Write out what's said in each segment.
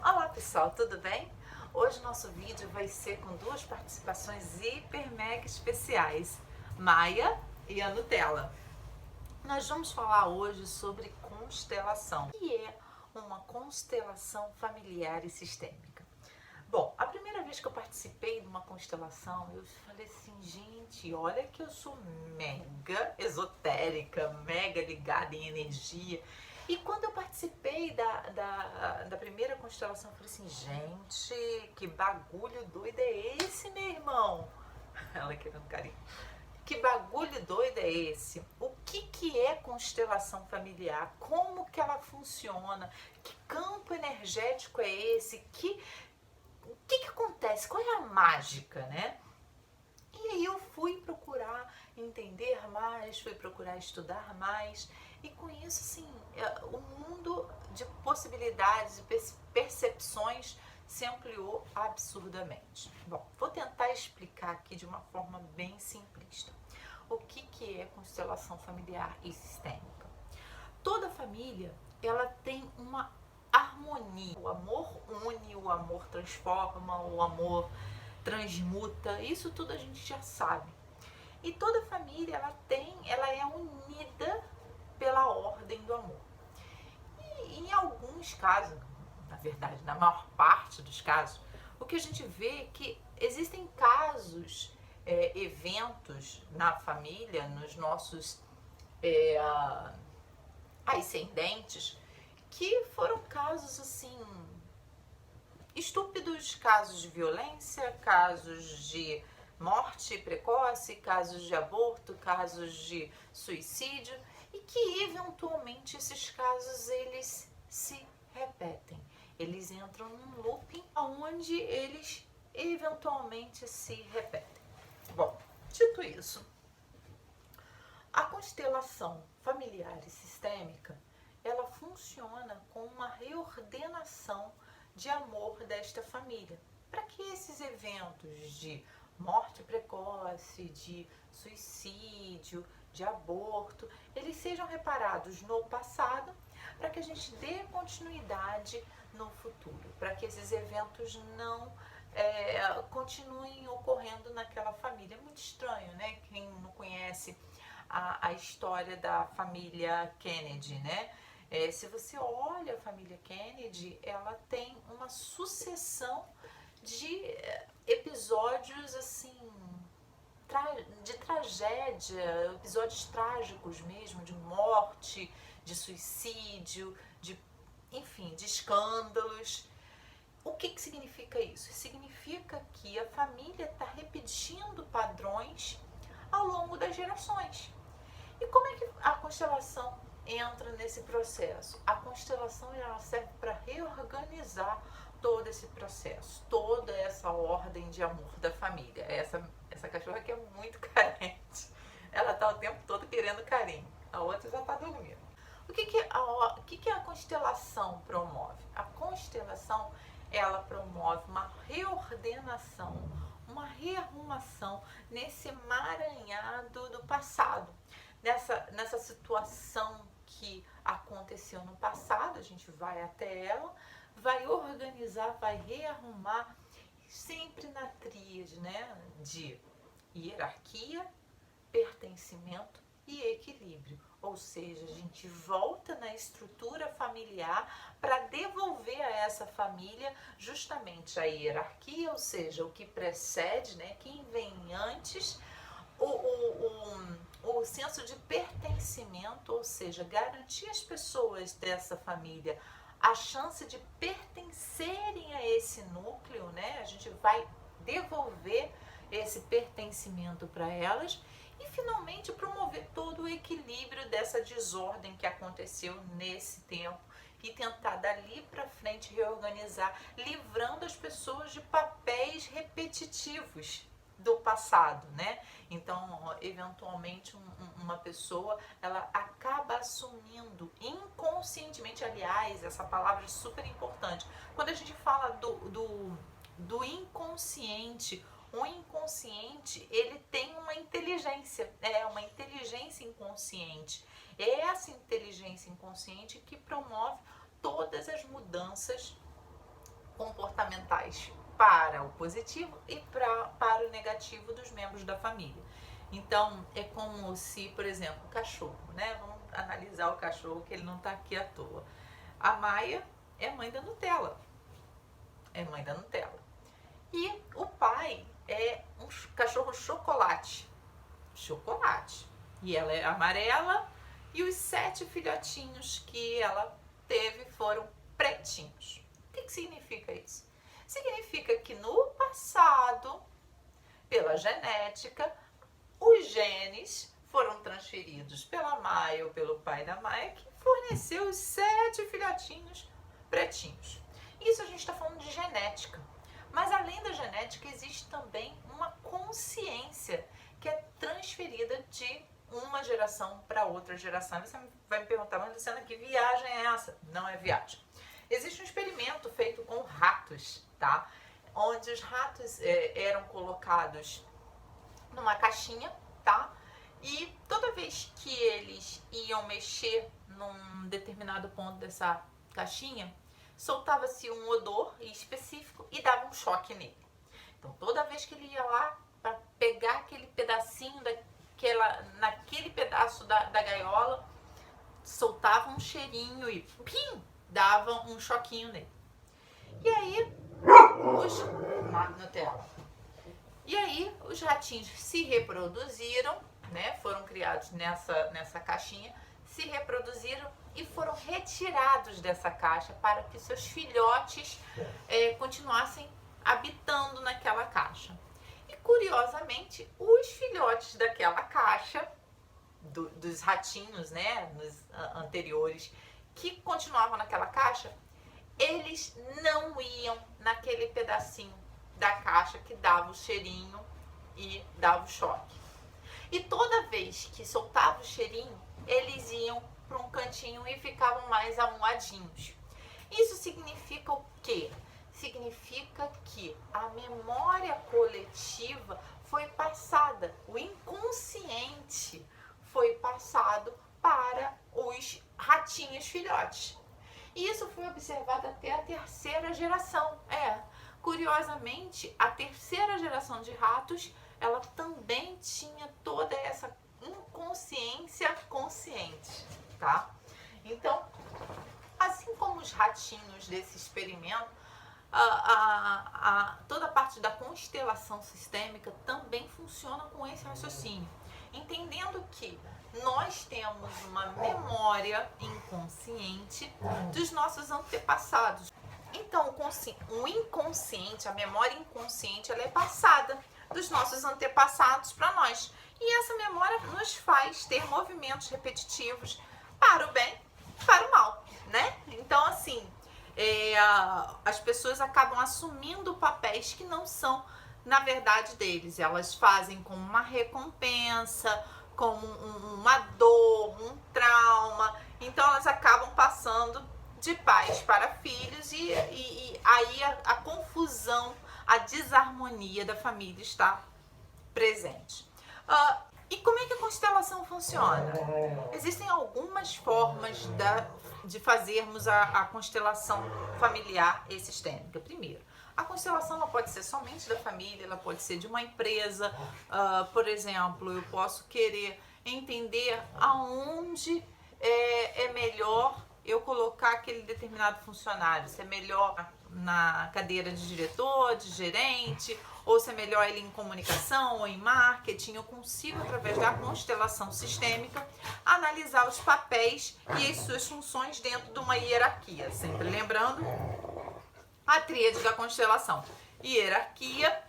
Olá pessoal, tudo bem? Hoje nosso vídeo vai ser com duas participações hiper mega especiais, Maia e a Nutella. Nós vamos falar hoje sobre constelação, que é uma constelação familiar e sistêmica. Bom, a primeira vez que eu participei de uma constelação, eu falei assim, gente, olha que eu sou mega esotérica, mega ligada em energia. E quando eu participei da primeira constelação, eu falei assim, gente, que bagulho doido é esse, meu irmão? Ela querendo carinho. Que bagulho doido é esse? O que é constelação familiar? Como que ela funciona? Que campo energético é esse? O que acontece? Qual é a mágica, né? E aí eu fui procurar entender mais, fui procurar estudar mais, e com isso, assim, o mundo de possibilidades e percepções se ampliou absurdamente. Bom, vou tentar explicar aqui de uma forma bem simplista. O que é constelação familiar e sistêmica? Toda família, ela tem uma harmonia. O amor une, o amor transforma, o amor transmuta. Isso tudo a gente já sabe. E toda família, ela é unida pela ordem do amor. E em alguns casos, na verdade, na maior parte dos casos, o que a gente vê é que existem casos, eventos na família, nos nossos ascendentes, que foram casos assim estúpidos, casos de violência, casos de morte precoce, casos de aborto, casos de suicídio, e que eventualmente esses casos eles se repetem. Eles entram num looping onde eles eventualmente se repetem. Bom, dito isso, a constelação familiar e sistêmica, ela funciona com uma reordenação de amor desta família, para que esses eventos de morte precoce, de suicídio, de aborto, eles sejam reparados no passado, para que a gente dê continuidade no futuro, para que esses eventos não continuem ocorrendo naquela família. É muito estranho, né? Quem não conhece a história da família Kennedy, né? Se você olha a família Kennedy, ela tem uma sucessão de episódios assim de tragédia, episódios trágicos mesmo, de morte, de suicídio, enfim, de escândalos. O que significa isso? Significa que a família está repetindo padrões ao longo das gerações. E como é que a constelação entra nesse processo? A constelação ela serve para reorganizar todo esse processo, toda essa ordem de amor da família. Essa cachorra que é muito carente, ela está o tempo todo querendo carinho, a outra já está dormindo. O que a constelação promove? A constelação ela promove uma reordenação, uma rearrumação nesse emaranhado do passado. Nessa situação que aconteceu no passado, a gente vai até ela, vai organizar, vai rearrumar, sempre na tríade, né, de hierarquia, pertencimento e equilíbrio. Ou seja, a gente volta na estrutura familiar para devolver a essa família justamente a hierarquia, ou seja, o que precede, né, quem vem antes, o senso de pertencimento, ou seja, garantir às pessoas dessa família a chance de pertencerem a esse núcleo, né? A gente vai devolver esse pertencimento para elas e finalmente promover todo o equilíbrio dessa desordem que aconteceu nesse tempo e tentar dali para frente reorganizar, livrando as pessoas de papéis repetitivos do passado, né? Então, eventualmente, uma pessoa, ela acaba assumindo inconscientemente, aliás, essa palavra é super importante. Quando a gente fala do inconsciente, o inconsciente, ele tem uma inteligência inconsciente. É essa inteligência inconsciente que promove todas as mudanças comportamentais para o positivo e para o negativo dos membros da família. Então, é como se, por exemplo, o cachorro, né? Vamos analisar o cachorro, que ele não está aqui à toa. A Maia é mãe da Nutella. É mãe da Nutella. E o pai é um cachorro chocolate. Chocolate. E ela é amarela e os 7 filhotinhos que ela teve foram pretinhos. O que significa isso? Significa que no passado, pela genética, os genes foram transferidos pela Maia ou pelo pai da Maia, que forneceu os 7 filhotinhos pretinhos. Isso a gente está falando de genética. Mas além da genética, existe também uma consciência que é transferida de uma geração para outra geração. Você vai me perguntar, mas Luciana, que viagem é essa? Não é viagem. Existe um experimento feito com ratos, tá? Onde os ratos eram colocados numa caixinha, tá? E toda vez que eles iam mexer num determinado ponto dessa caixinha, soltava-se um odor específico e dava um choque nele. Então, toda vez que ele ia lá para pegar aquele pedacinho naquele pedaço da gaiola, soltava um cheirinho e pim, dava um choquinho nele. E aí, os ratinhos se reproduziram, né? Foram criados nessa caixinha, se reproduziram e foram retirados dessa caixa para que seus filhotes continuassem habitando naquela caixa. E curiosamente, os filhotes daquela caixa, dos ratinhos, né, nos anteriores, que continuavam naquela caixa, eles não iam naquele pedacinho da caixa que dava o cheirinho e dava o choque. E toda vez que soltava o cheirinho, eles iam para um cantinho e ficavam mais amuadinhos. Isso significa o quê? Significa que a memória coletiva foi passada, o inconsciente foi passado para os ratinhos filhotes. E isso foi observado até a 3ª geração. Curiosamente, a 3ª geração de ratos, ela também tinha toda essa inconsciência consciente, tá? Então, assim como os ratinhos desse experimento, toda a parte da constelação sistêmica também funciona com esse raciocínio, entendendo que nós temos uma memória inconsciente dos nossos antepassados. Então, o inconsciente, a memória inconsciente, ela é passada dos nossos antepassados para nós. E essa memória nos faz ter movimentos repetitivos para o bem e para o mal, né? Então, assim, as pessoas acabam assumindo papéis que não são, na verdade, deles. Elas fazem como uma recompensa, como uma dor, um trauma. Então, elas acabam passando de pais para filhos e aí a confusão, a desarmonia da família está presente. E como é que a constelação funciona? Existem algumas formas de fazermos a constelação familiar e sistêmica. Primeiro, a constelação ela pode ser somente da família, ela pode ser de uma empresa. Por exemplo, eu posso querer entender aonde é melhor eu colocar aquele determinado funcionário, se é melhor na cadeira de diretor, de gerente, ou se é melhor ele em comunicação ou em marketing. Eu consigo, através da constelação sistêmica, analisar os papéis e as suas funções dentro de uma hierarquia. Sempre lembrando a tríade da constelação: hierarquia,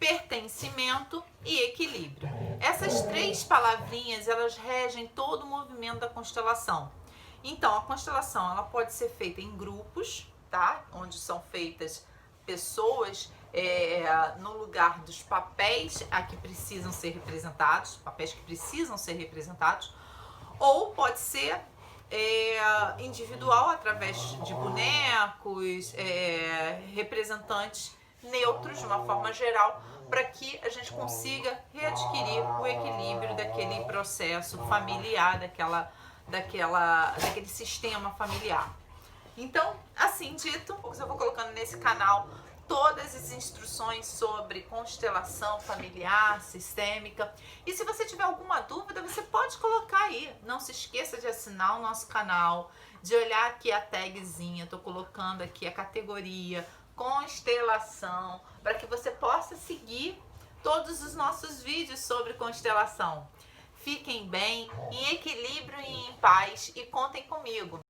pertencimento e equilíbrio. Essas 3 palavrinhas, elas regem todo o movimento da constelação. Então, a constelação ela pode ser feita em grupos, tá? Onde são feitas pessoas no lugar dos papéis que precisam ser representados, papéis que precisam ser representados, ou pode ser individual, através de bonecos, representantes neutros, de uma forma geral, para que a gente consiga readquirir o equilíbrio daquele processo familiar, daquele sistema familiar. Então, assim dito, eu vou colocando nesse canal todas as instruções sobre constelação familiar, sistêmica. E se você tiver alguma dúvida, você pode colocar aí. Não se esqueça de assinar o nosso canal, de olhar aqui a tagzinha, tô colocando aqui a categoria constelação, para que você possa seguir todos os nossos vídeos sobre constelação. Fiquem bem, em equilíbrio e em paz, e contem comigo.